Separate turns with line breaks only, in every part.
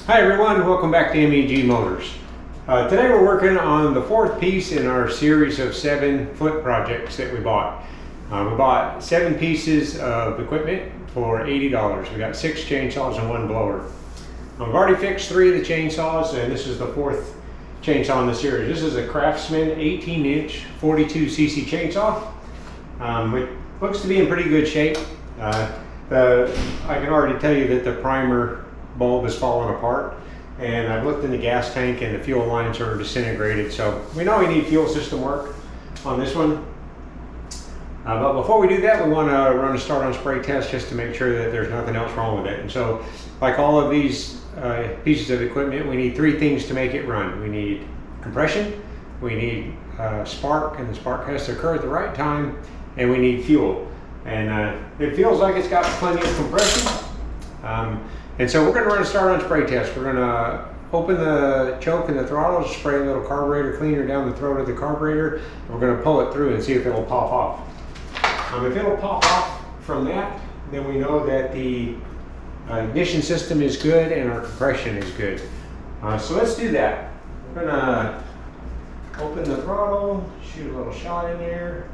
Hi everyone, welcome back to MEG Motors. Today we're working on the fourth piece in our series of 7 foot projects that we bought. We bought 7 pieces of equipment for $80. We got 6 chainsaws and 1 blower. I've already fixed 3 of the chainsaws, and this is the 4th chainsaw in the series. This is a Craftsman 18-inch 42cc chainsaw. It looks to be in pretty good shape. I can already tell you that the primer bulb is falling apart, and I've looked in the gas tank and the fuel lines are disintegrated, so we know we need fuel system work on this one. But before we do that, we want to run a start on spray test just to make sure that there's nothing else wrong with it. And so, like all of these pieces of equipment, we need 3 things to make it run. We need compression, we need spark, and the spark has to occur at the right time, and we need fuel. And it feels like it's got plenty of compression. And so we're going to run a start on spray test. We're going to open the choke and the throttle, spray a little carburetor cleaner down the throat of the carburetor, and we're going to pull it through and see if it'll pop off. If it'll pop off from that, then we know that the ignition system is good and our compression is good. So let's do that. We're going to open the throttle, shoot a little shot in there.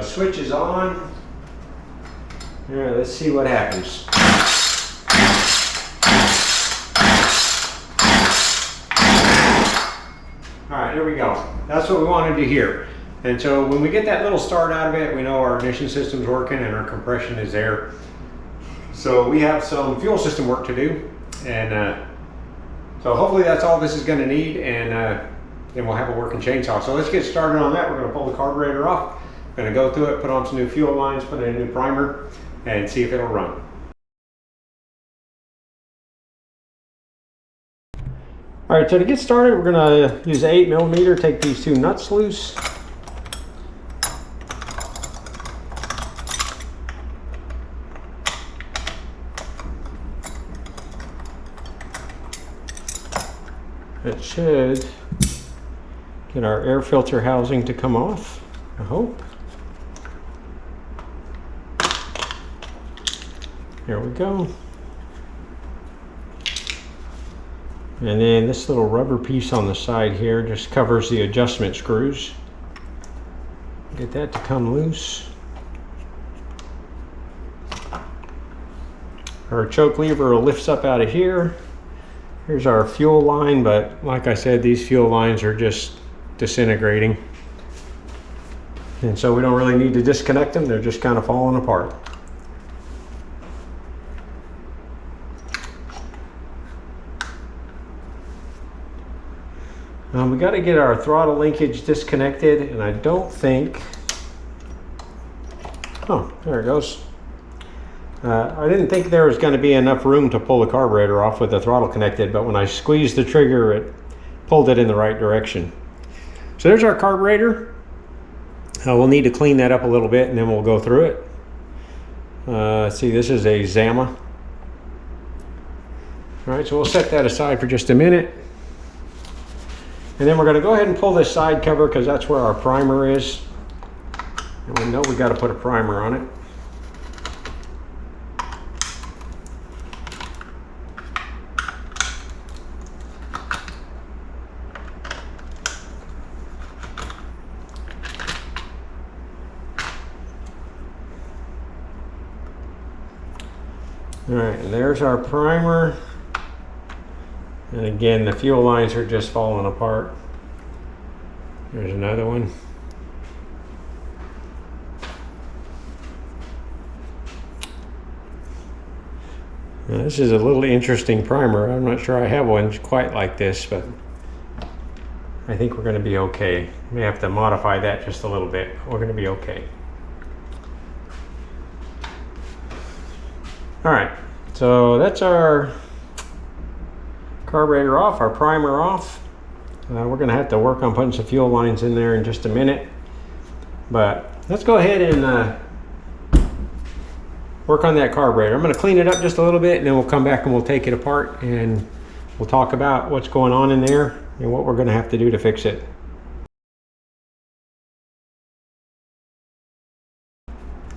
Switch is on. All right, let's see what happens. All right, there we go. That's what we wanted to hear. And so when we get that little start out of it, we know our ignition system's working and our compression is there. So we have some fuel system work to do. And so hopefully that's all this is going to need, and then we'll have a working chainsaw. So let's get started on that. We're going to pull the carburetor off. Going to go through it, put on some new fuel lines, put in a new primer, and see if it'll run. All right, so to get started, we're going to use 8mm, take these 2 nuts loose. It should get our air filter housing to come off, I hope. There we go. And then this little rubber piece on the side here just covers the adjustment screws. Get that to come loose. Our choke lever lifts up out of here. Here's our fuel line, but like I said, these fuel lines are just disintegrating. And so we don't really need to disconnect them. They're just kind of falling apart. We got to get our throttle linkage disconnected, and I don't think, oh, there it goes. I didn't think there was going to be enough room to pull the carburetor off with the throttle connected, but when I squeezed the trigger, it pulled it in the right direction. So there's our carburetor. We'll need to clean that up a little bit, and then we'll go through it. Let's see, this is a Zama. All right, so we'll set that aside for just a minute. And then we're going to go ahead and pull this side cover because that's where our primer is. And we know we got to put a primer on it. All right, and there's our primer. And again, the fuel lines are just falling apart. There's another one. Now, this is a little interesting primer. I'm not sure I have one quite like this, but I think we're going to be okay. May have to modify that just a little bit. We're going to be okay. All right, so that's our carburetor off, our primer off. We're going to have to work on putting some fuel lines in there in just a minute. But let's go ahead and work on that carburetor. I'm going to clean it up just a little bit, and then we'll come back and we'll take it apart and we'll talk about what's going on in there and what we're going to have to do to fix it.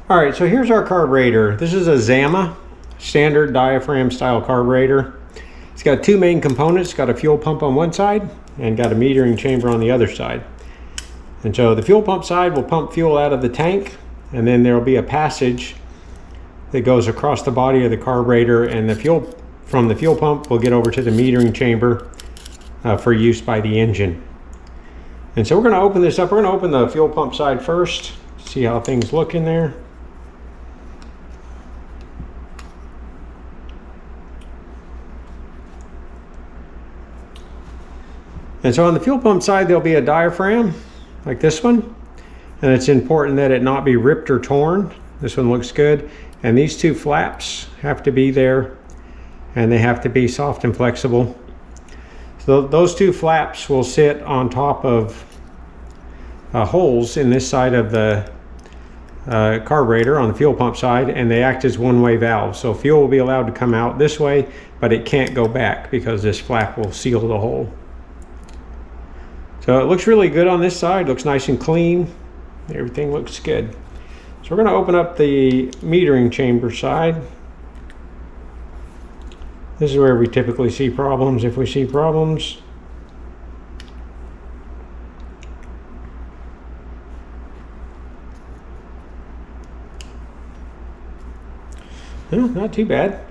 All right, so here's our carburetor. This is a Zama. standard diaphragm style carburetor. It's got two main components. It's got a fuel pump on one side and got a metering chamber on the other side. And so the fuel pump side will pump fuel out of the tank, and then there will be a passage that goes across the body of the carburetor, and the fuel from the fuel pump will get over to the metering chamber for use by the engine. And so we're going to open this up. We're going to open the fuel pump side first, see how things look in there. And so on the fuel pump side, there'll be a diaphragm like this one. And it's important that it not be ripped or torn. This one looks good. And these two flaps have to be there, and they have to be soft and flexible. So those two flaps will sit on top of holes in this side of the carburetor on the fuel pump side, and they act as one-way valves. So fuel will be allowed to come out this way, but it can't go back because this flap will seal the hole. So it looks really good on this side, looks nice and clean. Everything looks good. So we're going to open up the metering chamber side. This is where we typically see problems, if we see problems. No, not too bad.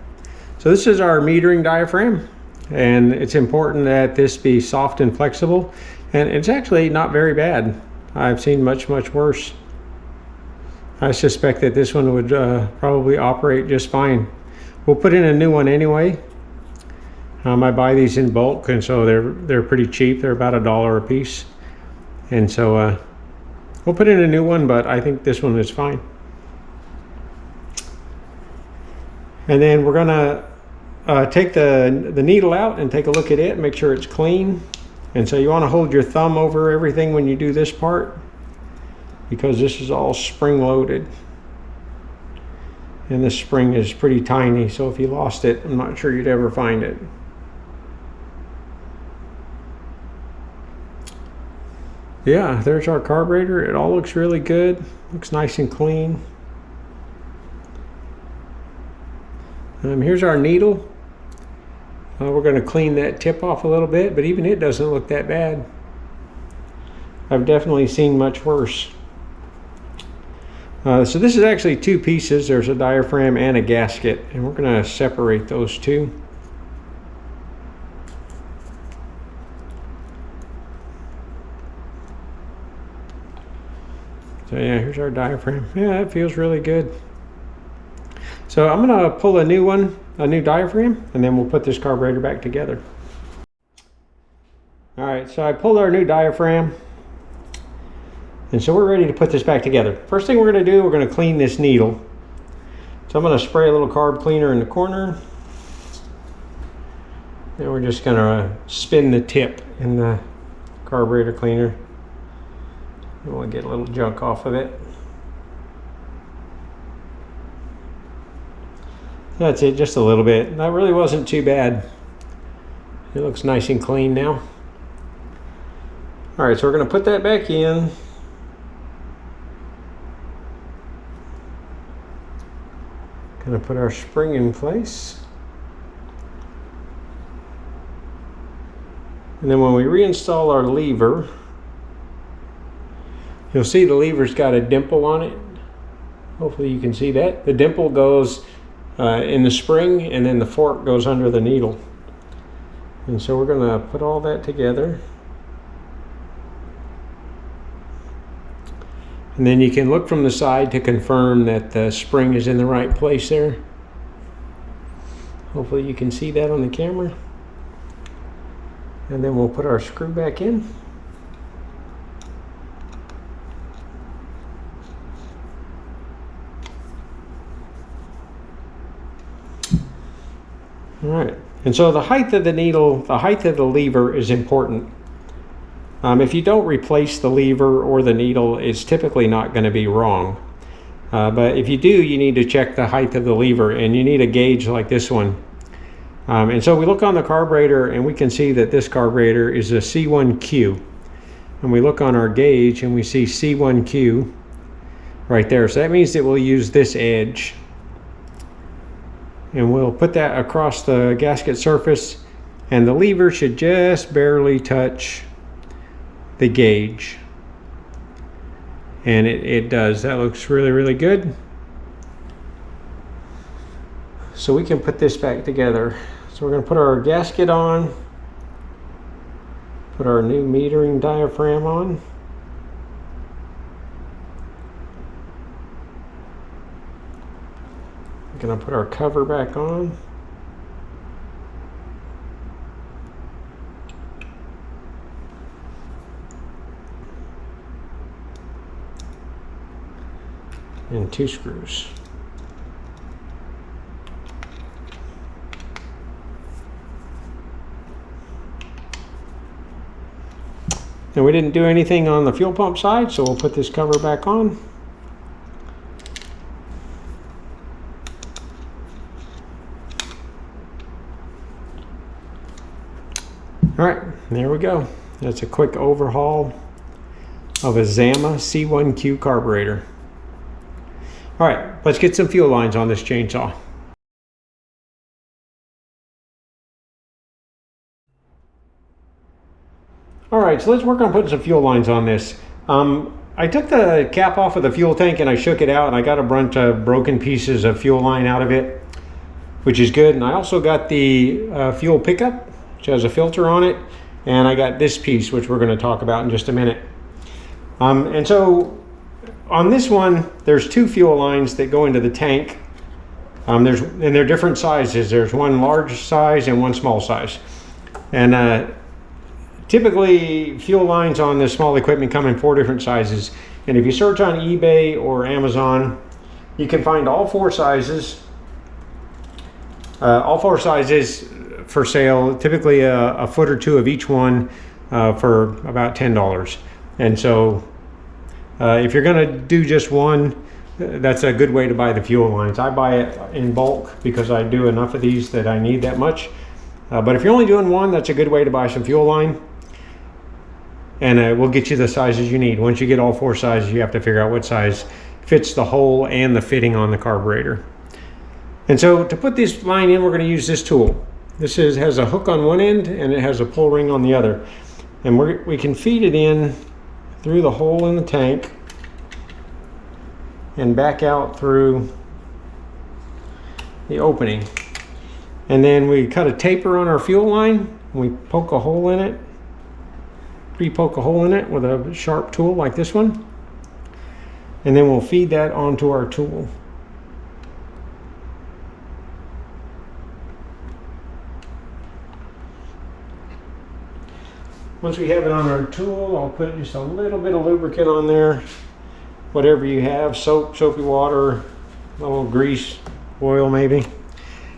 So this is our metering diaphragm, and it's important that this be soft and flexible. And it's actually not very bad. I've seen much worse. I suspect that this one would probably operate just fine. We'll put in a new one anyway. I buy these in bulk, and so they're pretty cheap. They're about $1 a piece. And so we'll put in a new one, but I think this one is fine. And then we're gonna take the needle out and take a look at it and make sure it's clean. And so you want to hold your thumb over everything when you do this part, because this is all spring loaded. And this spring is pretty tiny, so if you lost it, I'm not sure you'd ever find it. Yeah, there's our carburetor. It all looks really good. Looks nice and clean. Here's our needle. We're going to clean that tip off a little bit, but even it doesn't look that bad. I've definitely seen much worse. So this is actually two pieces. There's a diaphragm and a gasket, and we're going to separate those two. So yeah, here's our diaphragm. Yeah, it feels really good. So I'm going to pull a new one, a new diaphragm, and then we'll put this carburetor back together. All right, so I pulled our new diaphragm, and so we're ready to put this back together. First thing we're going to do, we're going to clean this needle. So I'm going to spray a little carb cleaner in the corner. Then we're just going to spin the tip in the carburetor cleaner. And we'll get a little junk off of it. That's it, just a little bit. That really wasn't too bad. It looks nice and clean now. All right, so we're going to put that back in. Going to put our spring in place. And then when we reinstall our lever, you'll see the lever's got a dimple on it. Hopefully you can see that. The dimple goes in the spring, and then the fork goes under the needle. And so we're going to put all that together. And then you can look from the side to confirm that the spring is in the right place there. Hopefully you can see that on the camera. And then we'll put our screw back in. All right, and so the height of the needle, the height of the lever is important. If you don't replace the lever or the needle, it's typically not going to be wrong. But if you do, you need to check the height of the lever, and you need a gauge like this one. And so we look on the carburetor, and we can see that this carburetor is a C1Q. And we look on our gauge, and we see C1Q right there. So that means that we'll use this edge. and we'll put that across the gasket surface, and the lever should just barely touch the gauge. And it does. That looks really, really good. So we can put this back together. So we're going to put our gasket on, put our new metering diaphragm on. We're going to put our cover back on. And 2 screws. And we didn't do anything on the fuel pump side, so we'll put this cover back on. All right, there we go. That's a quick overhaul of a Zama C1Q carburetor. All right, let's get some fuel lines on this chainsaw. All right, so let's work on putting some fuel lines on this. I took the cap off of the fuel tank and I shook it out, and I got a bunch of broken pieces of fuel line out of it, which is good. And I also got the fuel pickup, which has a filter on it, and I got this piece, which we're going to talk about in just a minute. And so on this one, there's 2 fuel lines that go into the tank. And they're different sizes. There's one large size and one small size. And typically, fuel lines on this small equipment come in 4 different sizes. And if you search on eBay or Amazon, you can find all 4 sizes. All 4 sizes for sale, typically a foot or 2 of each one for about $10. And so if you're going to do just one, that's a good way to buy the fuel lines. I buy it in bulk because I do enough of these that I need that much. But if you're only doing one, that's a good way to buy some fuel line. And we'll get you the sizes you need. Once you get all 4 sizes, you have to figure out what size fits the hole and the fitting on the carburetor. And so to put this line in, we're going to use this tool. This has a hook on one end and it has a pull ring on the other. And we can feed it in through the hole in the tank and back out through the opening. And then we cut a taper on our fuel line. We poke a hole in it. Pre-poke a hole in it with a sharp tool like this one. And then we'll feed that onto our tool. Once we have it on our tool, I'll put just a little bit of lubricant on there. Whatever you have, soap, soapy water, a little grease, oil maybe.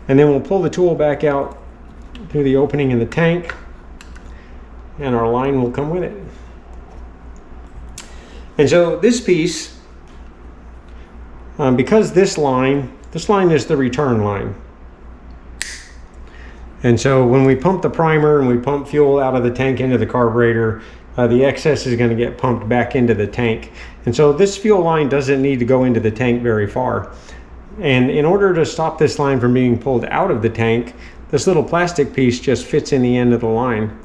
And then we'll pull the tool back out through the opening in the tank, and our line will come with it. And so this piece, because this line is the return line. And so when we pump the primer and we pump fuel out of the tank into the carburetor, the excess is going to get pumped back into the tank. And so this fuel line doesn't need to go into the tank very far. And in order to stop this line from being pulled out of the tank, this little plastic piece just fits in the end of the line.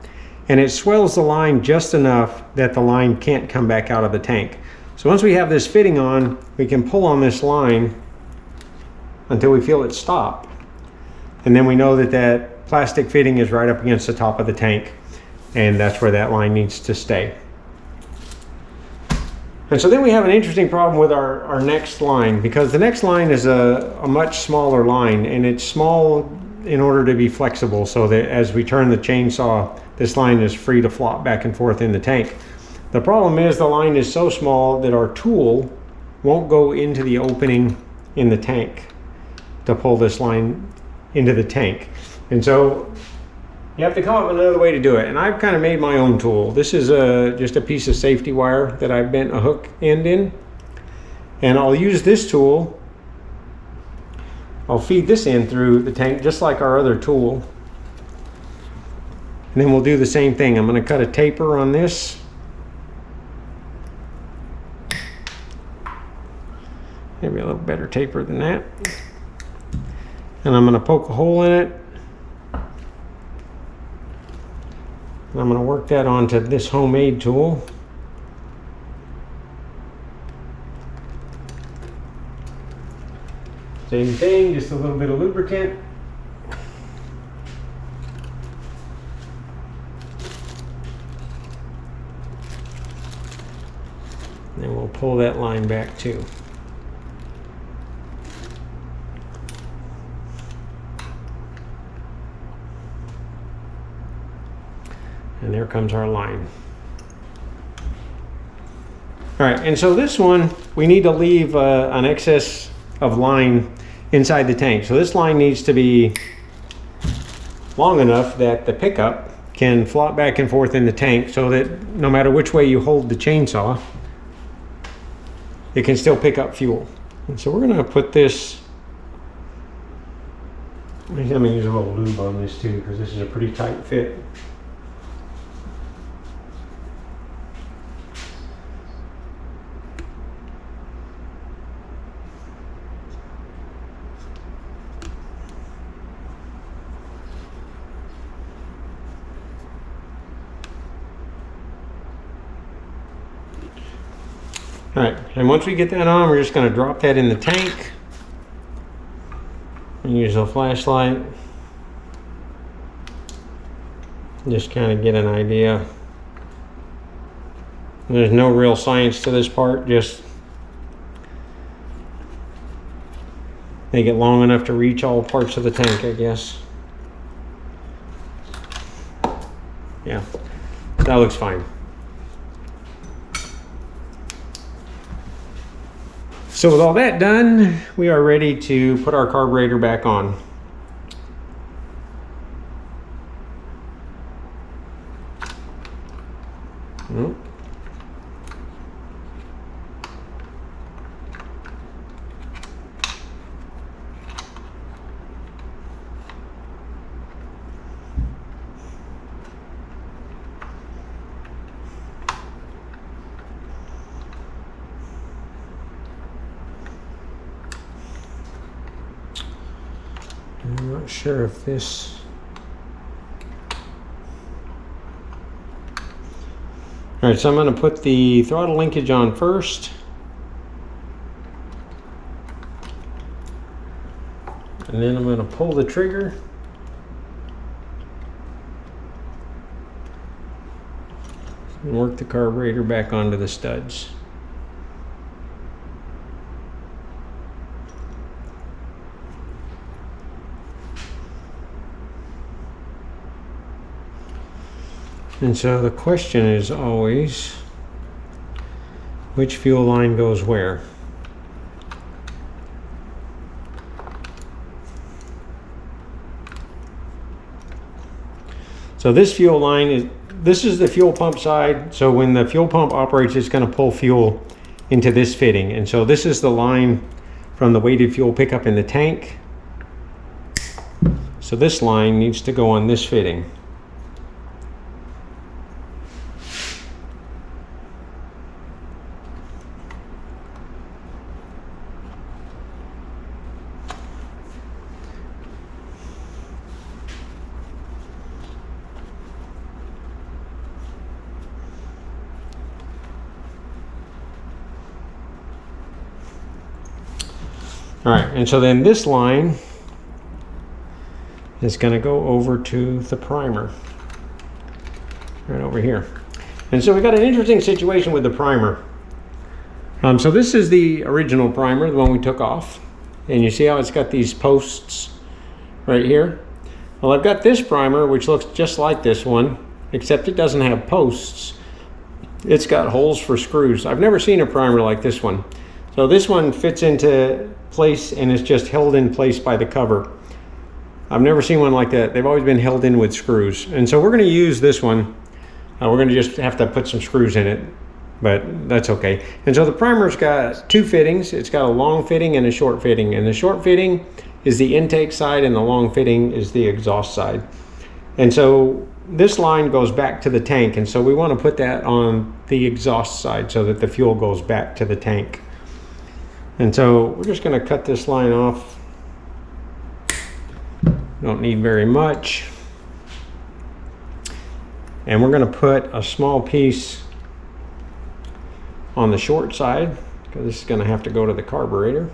And it swells the line just enough that the line can't come back out of the tank. So once we have this fitting on, we can pull on this line until we feel it stop. And then we know that that plastic fitting is right up against the top of the tank, and that's where that line needs to stay. And so then we have an interesting problem with our next line, because the next line is a much smaller line, and it's small in order to be flexible, so that as we turn the chainsaw, this line is free to flop back and forth in the tank. The problem is the line is so small that our tool won't go into the opening in the tank to pull this line into the tank. And so you have to come up with another way to do it. And I've kind of made my own tool. This is just a piece of safety wire that I've bent a hook end in. And I'll use this tool. I'll feed this in through the tank just like our other tool. And then we'll do the same thing. I'm going to cut a taper on this. Maybe a little better taper than that. And I'm going to poke a hole in it. And I'm going to work that onto this homemade tool. Same thing, just a little bit of lubricant. And we'll pull that line back too. And there comes our line. All right, and so this one, we need to leave an excess of line inside the tank. So this line needs to be long enough that the pickup can flop back and forth in the tank so that no matter which way you hold the chainsaw, it can still pick up fuel. And so we're gonna put this, I'm gonna use a little lube on this too, because this is a pretty tight fit. All right, and once we get that on, we're just going to drop that in the tank and use a flashlight. Just kind of get an idea. There's no real science to this part, just make it long enough to reach all parts of the tank, I guess. Yeah, that looks fine. So with all that done, we are ready to put our carburetor back on. I'm not sure if this... All right, so I'm going to put the throttle linkage on first. And then I'm going to pull the trigger. And work the carburetor back onto the studs. And so the question is always, which fuel line goes where? So this fuel line this is the fuel pump side. So when the fuel pump operates, it's going to pull fuel into this fitting. And so this is the line from the weighted fuel pickup in the tank. So this line needs to go on this fitting. All right, and so then this line is going to go over to the primer, right over here. And so we got an interesting situation with the primer. So this is the original primer, the one we took off. And you see how it's got these posts right here? Well, I've got this primer, which looks just like this one, except it doesn't have posts. It's got holes for screws. I've never seen a primer like this one. So this one fits into place and is just held in place by the cover. I've never seen one like that. They've always been held in with screws. And so we're going to use this one. We're going to just have to put some screws in it, but that's okay. And so the primer's got two fittings. It's got a long fitting and a short fitting. And the short fitting is the intake side and the long fitting is the exhaust side. And so this line goes back to the tank. And so we want to put that on the exhaust side so that the fuel goes back to the tank. And so we're just going to cut this line off don't need very much. And we're going to put a small piece on the short side because this is going to have to go to the carburetor.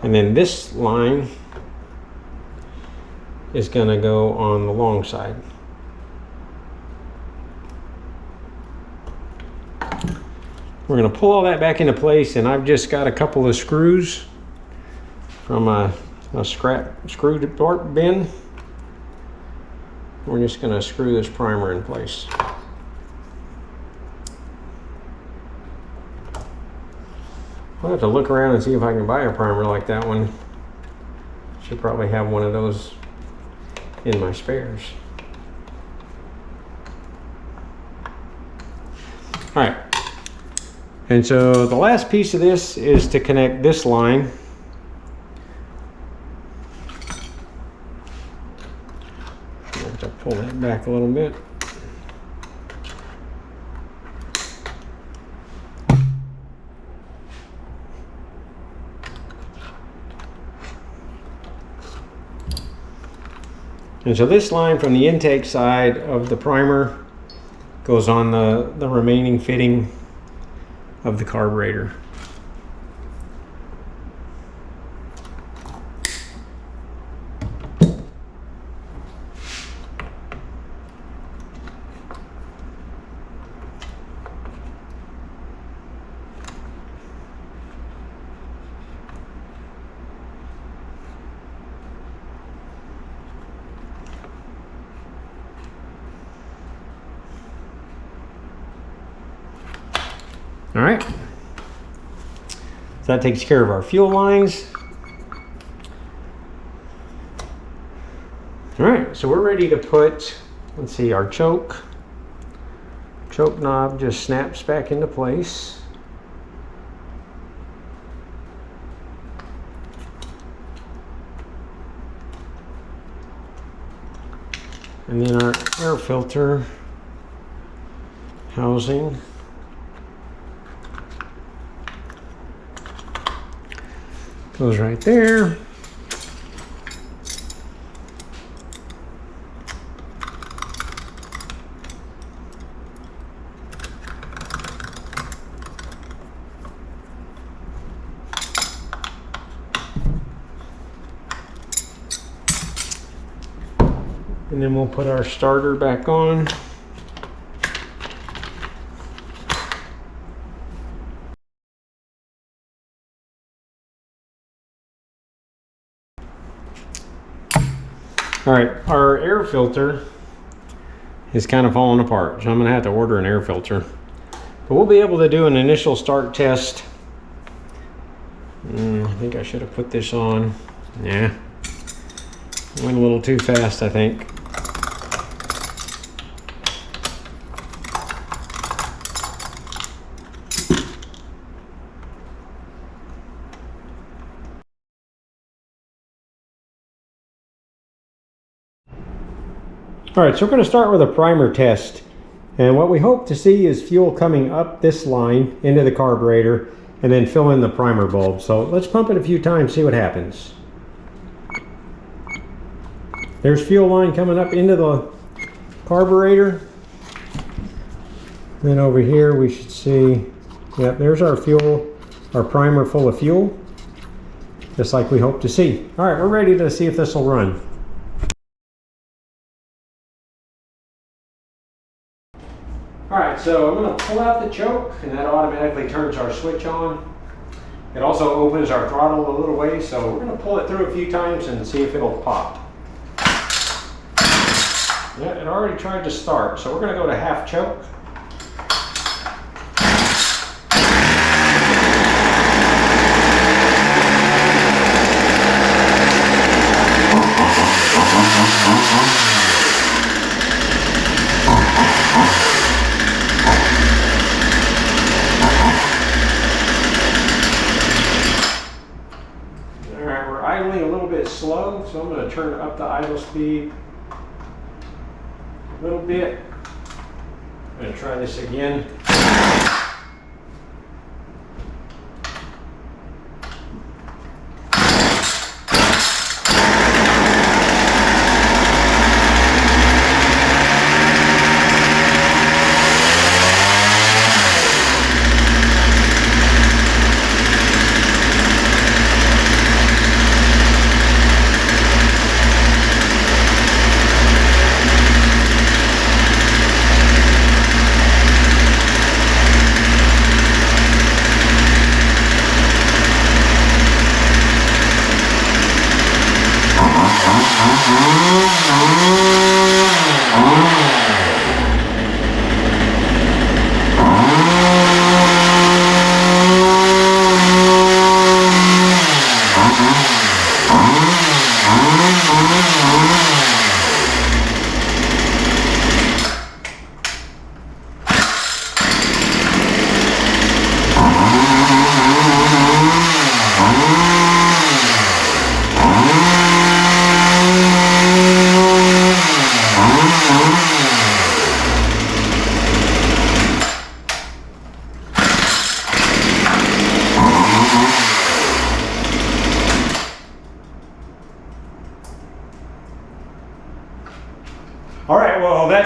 And then this line is going to go on the long side. We're going to pull all that back into place, and I've just got a couple of screws from a scrap screw bin. We're just going to screw this primer in place. I'll have to look around and see if I can buy a primer like that one. Should probably have one of those in my spares. All right. And so the last piece of this is to connect this line. I have to pull that back a little bit. And so this line from the intake side of the primer goes on the remaining fitting of the carburetor. All right, so that takes care of our fuel lines. All right, so we're ready to put, let's see, our choke knob just snaps back into place. And then our air filter housing goes right there. And then we'll put our starter back on. All right, our air filter is kind of falling apart, so I'm going to have to order an air filter. But we'll be able to do an initial start test. I think I should have put this on. Yeah, went a little too fast, I think. All right, so we're going to start with a primer test. And what we hope to see is fuel coming up this line into the carburetor and then fill in the primer bulb. So let's pump it a few times, see what happens. There's fuel line coming up into the carburetor. Then over here we should see, yep, there's our fuel, our primer full of fuel, just like we hope to see. All right, we're ready to see if this will run. All right, so I'm going to pull out the choke, and that automatically turns our switch on. It also opens our throttle a little way, so we're going to pull it through a few times and see if it'll pop. Yeah, it already tried to start, so we're going to go to half choke. Slow, so I'm going to turn up the idle speed a little bit. I'm going to try this again.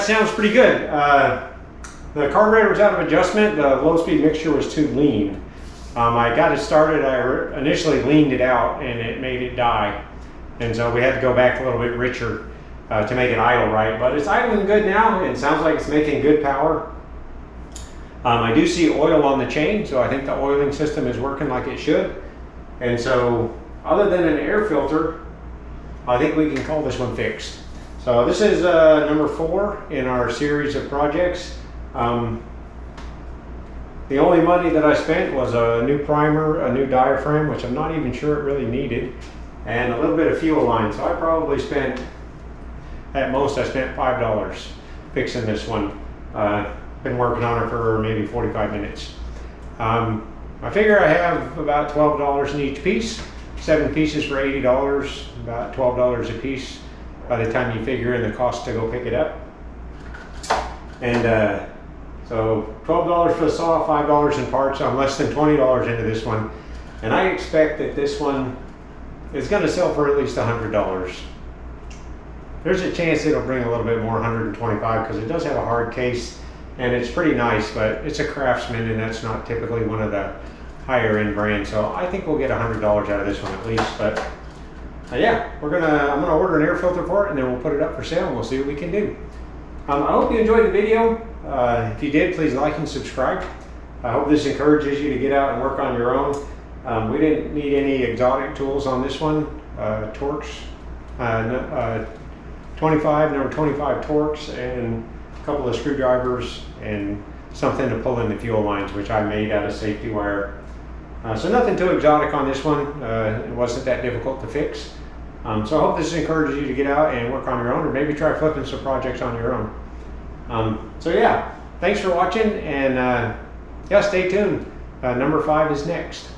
sounds pretty good. The carburetor was out of adjustment. The low-speed mixture was too lean. I got it started. I initially leaned it out and it made it die. And so we had to go back a little bit richer to make it idle right. But it's idling good now and it sounds like it's making good power. I do see oil on the chain, so I think the oiling system is working like it should. And so other than an air filter, I think we can call this one fixed. So this is number 4 in our series of projects. The only money that I spent was a new primer, a new diaphragm, which I'm not even sure it really needed, and a little bit of fuel line. So I probably spent, at most I spent $5 fixing this one. Been working on it for maybe 45 minutes. I figure I have about $12 in each piece. 7 pieces for $80, about $12 a piece by the time you figure in the cost to go pick it up. And so $12 for the saw, $5 in parts. I'm less than $20 into this one. And I expect that this one is going to sell for at least $100. There's a chance it'll bring a little bit more, 125, because it does have a hard case and it's pretty nice, but it's a Craftsman and that's not typically one of the higher end brands. So I think we'll get $100 out of this one at least. But yeah, I'm gonna order an air filter for it and then we'll put it up for sale and we'll see what we can do. I hope you enjoyed the video. If you did, please like and subscribe. I hope this encourages you to get out and work on your own. We didn't need any exotic tools on this one. Torx, number 25 Torx, and a couple of screwdrivers and something to pull in the fuel lines, which I made out of safety wire. So nothing too exotic on this one. It wasn't that difficult to fix. So I hope this encourages you to get out and work on your own, or maybe try flipping some projects on your own. So yeah, thanks for watching, and yeah, stay tuned. Number 5 is next.